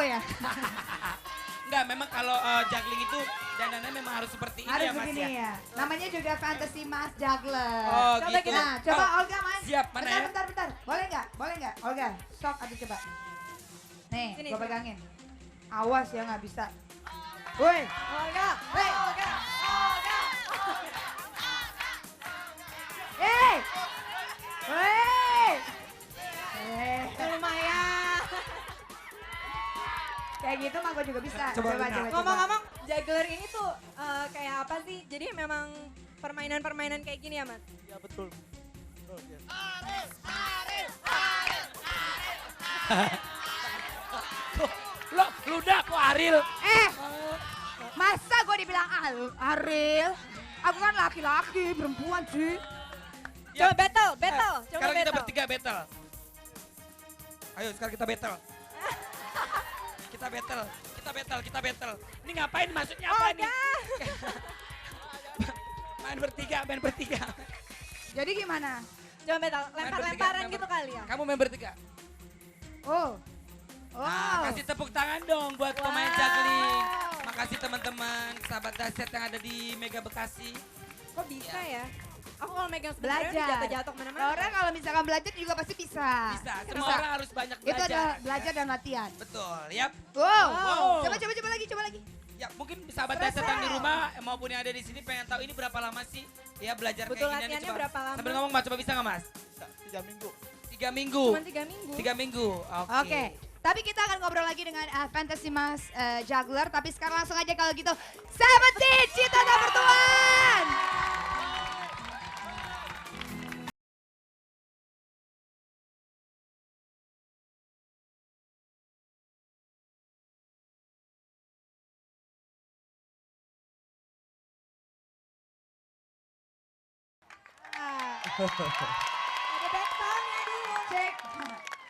ya. Enggak, memang kalau juggling itu dandannya memang harus seperti ini Harus ya Mas begini ya. ya. Namanya juga Fantasy Mas Juggler. Oh coba gitu. kita, coba Oh, Olga Mas. siap, mana ya? Bentar. Boleh nggak? Boleh nggak? Olga, sok aja coba. Nih, Sini, gua sini. pegangin. Awas ya nggak bisa. Woi, Olga, Hei. Olga. hei, hei, hei. Lumayan. Kayak gitu mah gua juga bisa. Coba, Luna. Ngomong-ngomong, juggler ini tuh kayak apa sih? Jadi memang permainan-permainan kayak gini ya, Mas? Ya betul. Betul, ya. Lo, Luna kok Aril? Masa gua dibilang Aril? Aku kan laki-laki, perempuan sih. Coba battle. Coba Sekarang kita battle. bertiga battle. Ayo sekarang kita battle. Kita battle. Ini ngapain maksudnya apa nih? main bertiga. Jadi gimana? Coba battle, Main lempar-lemparan bertiga, gitu kali ya? Kamu main bertiga. Oh. Nah, kasih tepuk tangan dong buat pemain Wow. juggling. Makasih teman-teman, sahabat dasyat yang ada di Mega Bekasi. Kok bisa ya? Aku kalau megang sebenarnya Belajar. jatuh kemana-mana. Orang kalau misalkan belajar juga pasti bisa. Bisa, semua orang harus banyak Itu belajar. adalah belajar dan latihan. Betul, yap. Wow. Wow. Coba lagi. Ya mungkin sahabat dasyat yang di rumah maupun yang ada di sini pengen tahu ini berapa lama sih ya belajar Betul, kayak gini. latihannya berapa lama? Sambil ngomong Mas, coba bisa nggak Mas? 3 minggu. 3 minggu. Cuma 3 minggu. 3 minggu, Oke. Tapi kita akan ngobrol lagi dengan Fantasy Mas Juggler. Tapi sekarang langsung aja kalau gitu. Seventeen, Cinta Tak Bertuan. Ada battle-nya dulu. Cek.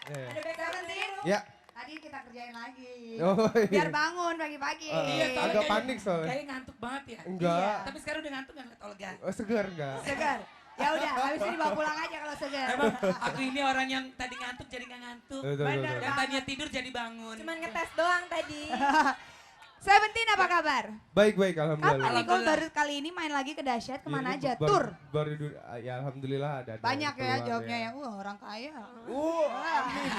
Ada battle-nya dulu. Ya. Tadi kita kerjain lagi. Oh, iya. Biar bangun pagi-pagi. Iya, soalnya agak panik soalnya. Kayaknya ngantuk banget ya. Enggak. Iya. Tapi sekarang udah ngantuk nggak ngeliat Olga? Oh, segar enggak? Segar. Ya udah, habis ini bawa pulang aja kalau segar. Emang aku ini orang yang tadi ngantuk jadi nggak ngantuk. Betul, Benar. betul. Yang tadinya tidur jadi bangun. Cuman ngetes doang tadi. Seventeen apa kabar? Baik, Kapan alhamdulillah. nih kau baru kali ini main lagi ke Dasyat kemana aja? Tur? Ya alhamdulillah ada. Banyak ya keluar jawabnya ya. Orang kaya. Amin.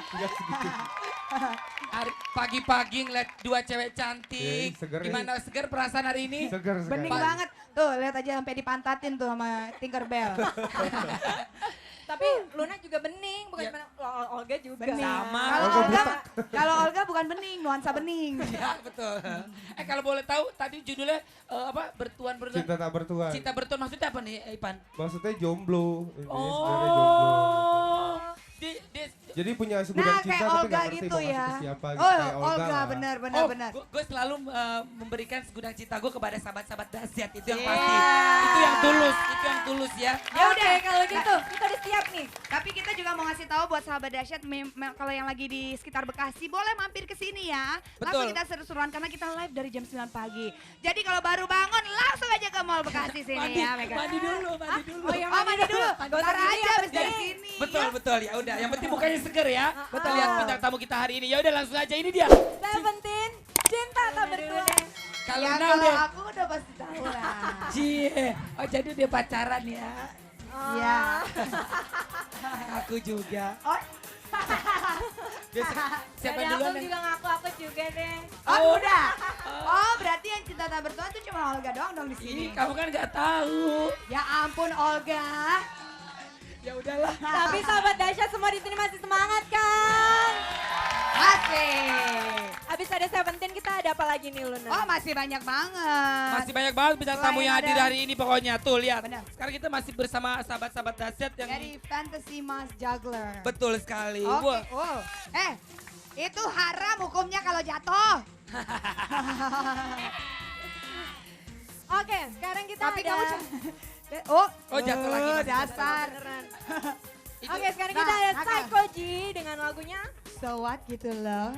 Enggak segitu. Pagi-pagi ngeliat dua cewek cantik. Iya, seger Gimana seger perasaan hari ini? Segar sekali. Bening banget. Tuh, lihat aja sampai dipantatin tuh sama Tinkerbell. Tapi Luna juga bening, bukan Ya. cuma Olga juga. Bening. Sama. Kalau Olga bukan bening, nuansa bening. Ya betul. Kalau boleh tahu tadi judulnya apa? Bertuan. Cinta tak bertuan. Cinta bertuan maksudnya apa nih Ipan? Maksudnya jomblo. Ini sebenarnya jomblo. Oh. Jadi punya segudang Nah, cinta kayak tapi Olga nggak ngerti gitu mau kasih ya. ke siapa gitu. Oh, Kayak Olga lah. benar. Gue selalu memberikan segudang cinta gue kepada sahabat-sahabat dasyat itu yang Iya. pasti. Itu yang tulus ya. Ya udah kalau gitu, kita udah siap nih. Tapi kita juga mau ngasih tahu buat sahabat Dasyat kalau yang lagi di sekitar Bekasi boleh mampir ke sini ya. Langsung Betul. kita seru-seruan karena kita live dari jam 9 pagi. Jadi kalau baru bangun langsung aja ke Mall Bekasi sini ya, Mega. Mandi dulu. Oh iya, Mandi dulu. Gak usah Ntar gini aja ya, habis dari berdiri. sini. Betul ya udah. Yang penting mukanya seger ya. Betul. Kita lihat bintang tamu kita hari ini. Ya udah langsung aja ini dia. Seventeen, cinta tak bertuan. Kalau Ya Nah kalau udah. aku udah pasti tahu lah. Cie. Oh jadi dia pacaran ya. Iya. Aku juga. Oh, Siapa Jadi duluan? aku juga ngaku aku juga deh. oh udah. Oh berarti yang cinta tak bertuan tuh cuma Olga doang dong di sini. Ih, kamu kan nggak tahu. Ya ampun Olga. Ya udahlah. Tapi sahabat Dasyat semua di sini masih semangat kan? Asik. Abis ada Seventeen kita ada apa lagi nih Luna? Oh masih banyak banget. Masih banyak banget bintang tamu Selain yang hadir ada- hari ini pokoknya. Tuh lihat. Benar. Sekarang kita masih bersama sahabat-sahabat dasyat yang Dari Fantasy Mas Juggler. betul sekali. Oke, Wah, wow. Itu haram hukumnya kalau jatuh. Oke, sekarang kita Tapi ada... kamu Oh, Oh, jatuh lagi, masih dasar. Beneran. itu Oke, sekarang Nah, kita ada nakal. Psycho G dengan lagunya So what gitu loh.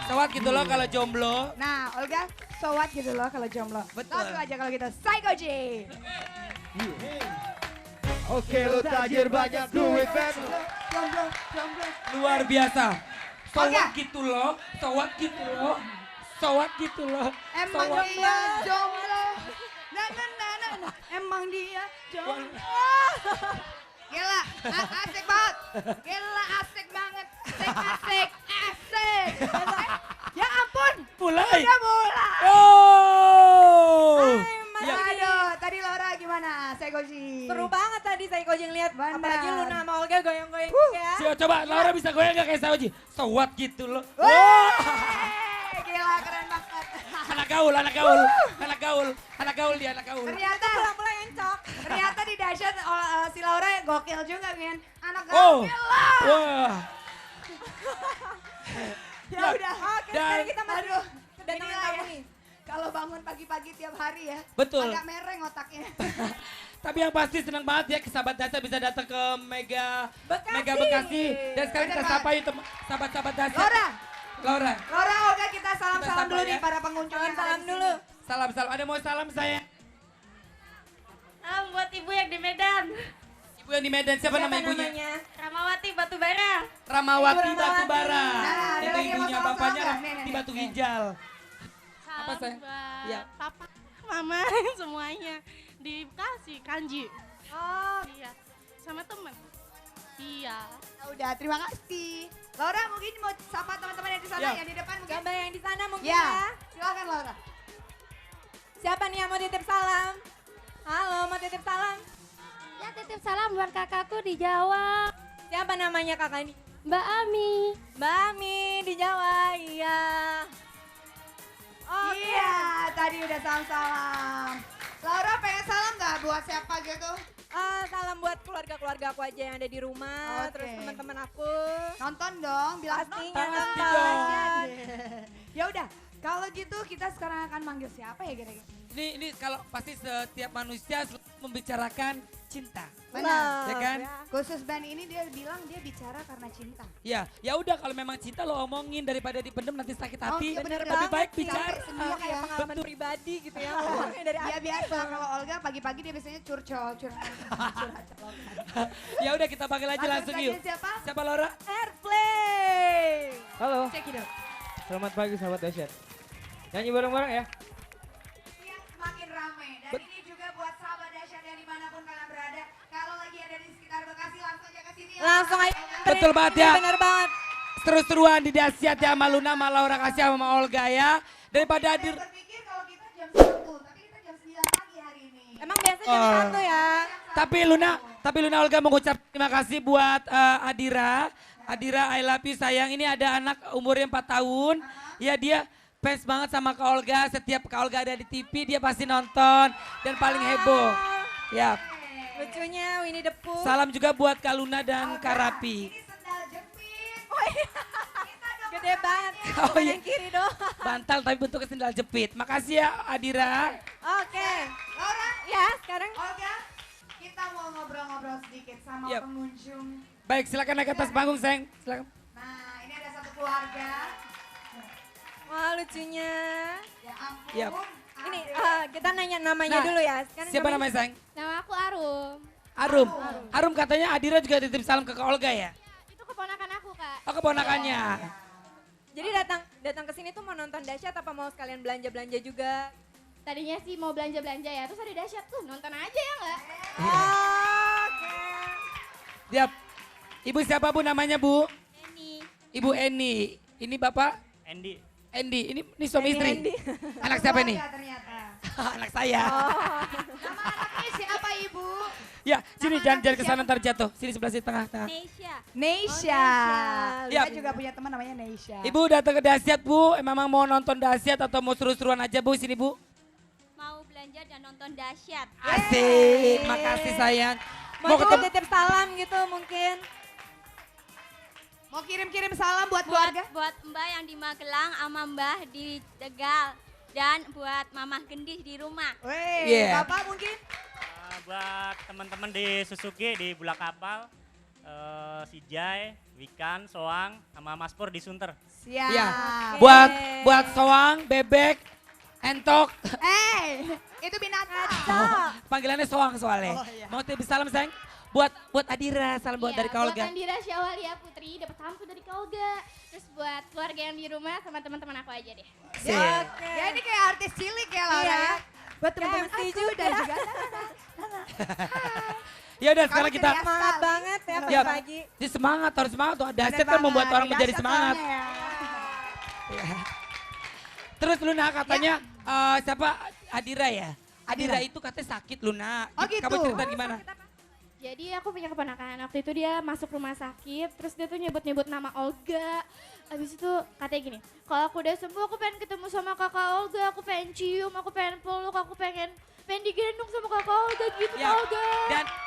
sewat gitu loh kalau jomblo. Nah, Olga, so what gitu loh kalau jomblo. Betul. Langsung aja kalau gitu, Psycho G. Oke, lu tajir banyak duit kan. Jomblo, jomblo. Luar biasa. Sowat gitu loh, sowat gitu loh. Sowat gitu loh. Emang Sowat. dia jomblo. Nah. Emang dia jomblo. Gila, asik banget. Gila, asik banget. Asik. Ya ampun. Mulai. Udah mulai. Oh. Hai, Ya. Aduh, tadi Laura gimana? Segoji. Seru banget tadi saya Kojeng lihat. Benar. Apalagi Luna sama Olga goyang-goyang ya. Coba Laura bisa goyang gak kayak Saoji? Sowat gitu loh. Wey, gila keren banget. Anak gaul dia anak gaul. Ternyata Pulang-pulang encok. ternyata di dahsyat si Laura gokil juga kan. Anak Oh. gokil lah. Wah. Ya udah. Oke, Dan- sekarang kita masuk Aduh, kedatangan inilah tamu ya. nih. Kalau bangun pagi-pagi tiap hari ya. Betul. Agak mereng otaknya. Tapi yang pasti senang banget ya sahabat Dasar bisa datang ke Mega Bekasi. Bekasi. Dan sekarang kita Bener sapa yuk sahabat-sahabat Dasar. Laura, Laura, Olga kita salam-salam sapa dulu ya. nih para pengunjung yang ada Salam di dulu. sini. salam. Ada mau salam saya? Salam buat ibu yang di Medan. Ibu yang di Medan, siapa nama ibunya? namanya? Ramawati Batubara. Ramawati Ibu Batubara. Nah, ada Itu lagi yang mau ibunya, salam bapaknya salam nggak? di Nih. Batu Hijal. Salam sayang? buat Iya. papa, mama, semuanya. Di Bekasi, Kanji. Oh, Iya. Sama temen. Iya. Ya udah, terima kasih. Laura mungkin mau sapa teman-teman yang di sana, Ya. yang di depan mungkin. gambar yang di sana mungkin Ya, ya. silakan Laura. Siapa nih yang mau titip salam? Halo, mau titip salam? Ya titip salam buat kakakku di Jawa. Siapa namanya kakak ini? Mbak Ami. Mbak Ami di Jawa, iya. Oke. Iya, tadi udah salam-salam. Laura pengen salam nggak buat siapa gitu? Salam buat keluarga-keluarga aku aja yang ada di rumah, Oke. terus teman-teman aku. Nonton dong, bilang Pastinya nonton. nonton. Ya udah, kalau gitu kita sekarang akan manggil siapa ya kira-kira? Ini kalau pasti setiap manusia selalu membicarakan cinta. Benar. Ya kan? Khusus band ini dia bilang dia bicara karena cinta. Ya udah kalau memang cinta lo omongin daripada dipendem nanti sakit hati. iya, bener Lebih banget baik sih. bicara. Sampai sendiri Kayak ya. pengalaman Betul. pribadi gitu ya. Ngomongnya dari Ya hati. biasa kalau Olga pagi-pagi dia biasanya curhat. Ya udah kita panggil aja langsung yuk. Siapa? Siapa Laura? Airplay. Halo, Check it out. selamat pagi sahabat dahsyat. Nyanyi bareng-bareng ya. Yang semakin ramai dan ini juga buat sahabat dahsyat yang dimanapun kalian berada. Kalau lagi ada di sekitar Bekasi langsung aja ke sini. ya. Langsung aja. Betul banget ya. Bener banget. Terus-teruan di dahsyat ya sama Luna, sama Laura kasih sama Olga ya. Daripada hadir. Saya berpikir kalau kita jam 1, tapi kita jam 9 pagi hari ini. Emang biasa jam Oh. 1 ya. Tapi Luna Olga mengucap terima kasih buat Adira. Adira, I love you sayang. Ini ada anak umurnya 4 tahun. Ya dia fans banget sama Kak Olga. Setiap Kak Olga ada di TV dia pasti nonton dan paling heboh. Ya. Lucunya Winnie the Pooh. Salam juga buat Kak Luna dan Kak Rapi. Ini sendal jepit. Oh iya. Gede banget. Oh Bukan iya. yang kiri doang. Bantal tapi bentuknya sendal jepit. Makasih ya Adira. Oke. Laura, Ya sekarang. Olga, kita mau ngobrol-ngobrol sedikit sama Yap. pengunjung. Baik silakan naik ke atas panggung sayang. Silakan. Nah, ini ada satu keluarga. Wah lucunya. Ya ampun. Yap. Ini kita nanya namanya Nah, dulu ya. Sekarang Siapa namanya sayang? Nama aku Arum. Arum. Arum katanya Adira juga titip salam ke Kak Olga ya? Itu keponakan aku, Kak. Oh keponakannya. Jadi datang ke sini tuh mau nonton dahsyat apa mau sekalian belanja-belanja juga? Tadinya sih mau belanja-belanja ya, terus ada dahsyat tuh, nonton aja ya nggak? Oke. Siap. Ibu siapa Bu namanya Bu? Ini. Ibu Eni. Ini Bapak? Andy, Andy. Ini suami istri? Andy. Anak siapa nih? Keluarga ternyata. Anak saya. Nama anaknya siapa ibu? Ya sini jangan ke sana ntar jatuh. Sini sebelah sini tengah. Nesya. Neisha. Iya. Saya juga punya teman namanya Neisha. Ibu datang ke dahsyat Bu. Memang mau nonton dahsyat atau mau seru-seruan aja Bu sini Bu? Mau belanja dan nonton dahsyat. Asik. Makasih sayang. Mau Mau juga ketemu. titip salam gitu mungkin. Mau kirim-kirim salam buat keluarga? Buat Mbak yang di Magelang sama Mbah di Tegal. Dan buat Mamah Gendis di rumah. Weh, Yeah. Bapak mungkin? buat teman-teman di Suzuki di Bulak Kapal, si Jai, Wikan, Soang, sama Mas Pur di Sunter. Siap. Ya. Buat soang, bebek, entok. Itu binatang. Panggilannya soang soalnya. Oh, iya. Mau titip salam sayang? buat Adira, salam buat Iya, dari Kak Olga. Buat Andira Syawalia Putri dapat salamku dari Kak Olga. Terus buat keluarga yang di rumah sama teman-teman aku aja deh. Sip. Ya ini kayak artis cilik ya Laura Iya. ya. Buat teman-teman MC aku juga. dan juga Ya udah sekarang kita ceria Semangat sekali. banget ya Ya, pagi-pagi. semangat, harus semangat tuh. Dahsyat Bener kan membuat banget, orang menjadi dahsyat semangat. soalnya ya. Terus Luna katanya siapa Adira ya? Adira itu katanya sakit Luna. Oh, gitu. Kamu cerita gimana? Jadi aku punya keponakan, waktu itu dia masuk rumah sakit, terus dia tuh nyebut-nyebut nama Olga. Abis itu katanya gini, kalau aku udah sembuh aku pengen ketemu sama kakak Olga, aku pengen cium, aku pengen peluk, aku pengen digendong sama kakak Olga gitu Ya, Kak Olga.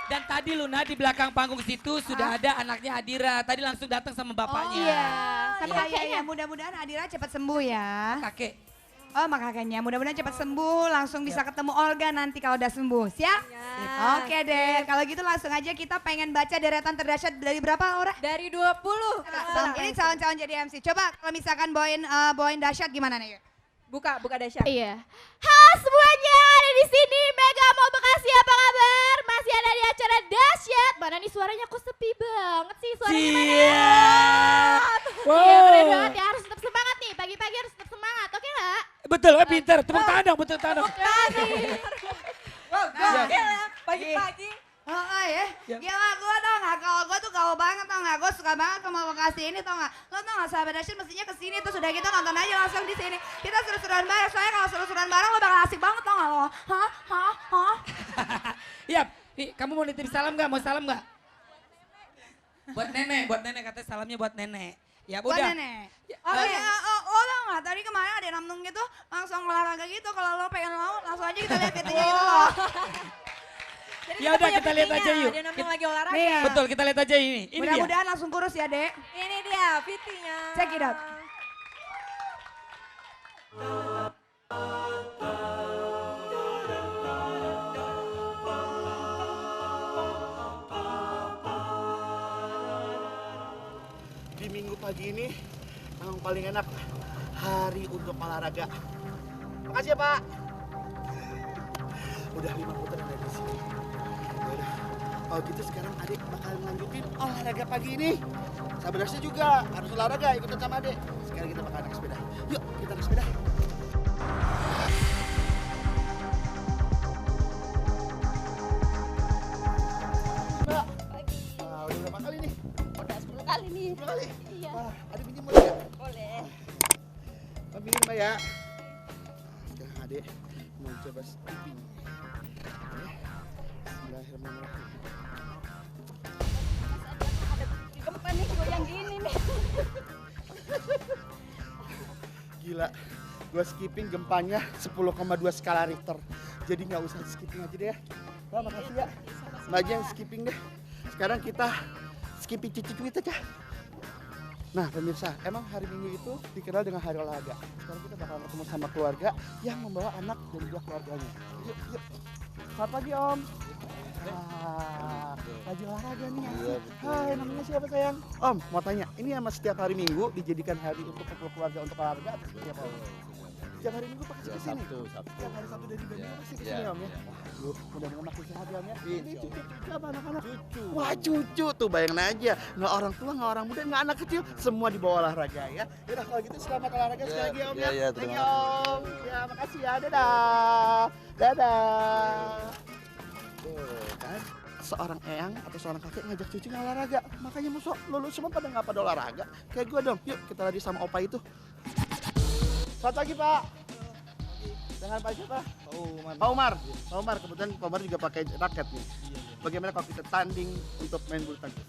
dan tadi Luna di belakang panggung situ sudah ada anaknya Adira. Tadi langsung datang sama bapaknya. Iya, sama Iya, kakeknya. iya, mudah-mudahan Adira cepat sembuh ya. Kakek. Oh, mak kakeknya. Mudah-mudahan cepat sembuh, langsung bisa ketemu Olga nanti kalau udah sembuh. Siap? Oke deh, kalau gitu langsung aja kita pengen baca deretan terdahsyat dari berapa Laura? Dari 20. Ini calon-calon jadi MC. Coba kalau misalkan bawain dahsyat gimana nih? Buka dahsyat. Iya. Halo semuanya, ada di sini Mega Mall Bekasi, apa kabar? Masih ada di acara dahsyat. Mana nih suaranya kok sepi banget sih suaranya mana? Siap. Iya keren Wow. banget ya, harus tetap semangat nih. Pagi-pagi harus tetap semangat, oke nggak? Betul, pinter. Tepuk tangan dong, betul tangan dong. Gokil ya, pagi-pagi. Oh ya, gila gue tau gak, kalau gue tuh gaul banget tau gak, gue suka banget sama lokasi ini tau gak. Lo tau gak sahabat dahsyat mestinya kesini tuh sudah kita nonton aja langsung di sini. Kita seru-seruan bareng, soalnya kalau seru-seruan bareng lo bakal asik banget tau gak lo. Hah? Iya, kamu mau nitip salam nggak? Mau salam nggak? Buat nenek katanya salamnya buat nenek. Ya Buat udah. nenek. Oke, lo tau gak, tadi kemarin ada yang namnung gitu, langsung olahraga gitu. Kalau lo pengen laut, langsung aja kita lihat videonya itu loh. Jadi Ya udah, punya kita lihat VT-nya, aja yuk. Dia namanya lagi olahraga. Nih. Betul, kita lihat aja ini. Ini dia. Mudah-mudahan langsung kurus ya dek. Ini dia VT-nya. Check it out. Di minggu pagi ini memang paling enak hari untuk olahraga. Makasih ya Pak. Udah 5 putaran dari sini. Yaudah, kalau gitu sekarang adik bakal lanjutin olahraga pagi ini. Sahabatnya juga harus olahraga, ikutan sama adik. Sekarang kita bakal naik sepeda. Yuk, kita naik sepeda. Mbak, udah berapa kali nih? Udah 10 kali nih. 10 kali? Iya. Wah, adik pinjam boleh nggak? Boleh. Ambilin Mbak ya. Sekarang adik mau coba skipping. Oke. Bismillahirrahmanirrahim. Gempa nih goyang gini nih. Gila, gua skipping gempanya 10,2 skala Richter. Jadi nggak usah skipping aja deh ya. Mbak, makasih ya. Mbak aja yang skipping deh. Sekarang kita skipping cuci-cuci aja. Nah pemirsa, emang hari Minggu itu dikenal dengan hari olahraga. Sekarang kita bakal ketemu sama keluarga yang membawa anak dan juga keluarganya. Yuk. Selamat pagi Om. Lagi olahraga nih. Hai, namanya siapa sayang? Om, mau tanya, ini sama setiap hari Minggu dijadikan hari untuk kumpul keluarga untuk olahraga atau setiap hari? Setiap hari Minggu pasti kesini? Setiap hari Sabtu dari Bandung pasti kesini Om ya? Waduh, mudah-mudahan makin sehat ya Om ya. Ini cucu apa anak-anak? Cucu. Wah cucu tuh, bayangin aja. Nggak orang tua, nggak orang muda, nggak anak kecil, semua dibawa olahraga ya. Yaudah kalau gitu selamat olahraga sekali lagi Om ya. Thank you Om. Ya makasih ya, dadah. Dadah. Tuh kan, seorang eyang atau seorang kakek ngajak cucunya olahraga. Makanya musuh lulu semua pada nggak pada olahraga. Kayak gue dong, yuk kita lari sama opa itu. Selamat pagi Pak. Dengan Pak siapa? Pak Umar. Pak Umar, kebetulan Pak Umar juga pakai raket nih. Bagaimana kalau kita tanding untuk main bulu tangkis?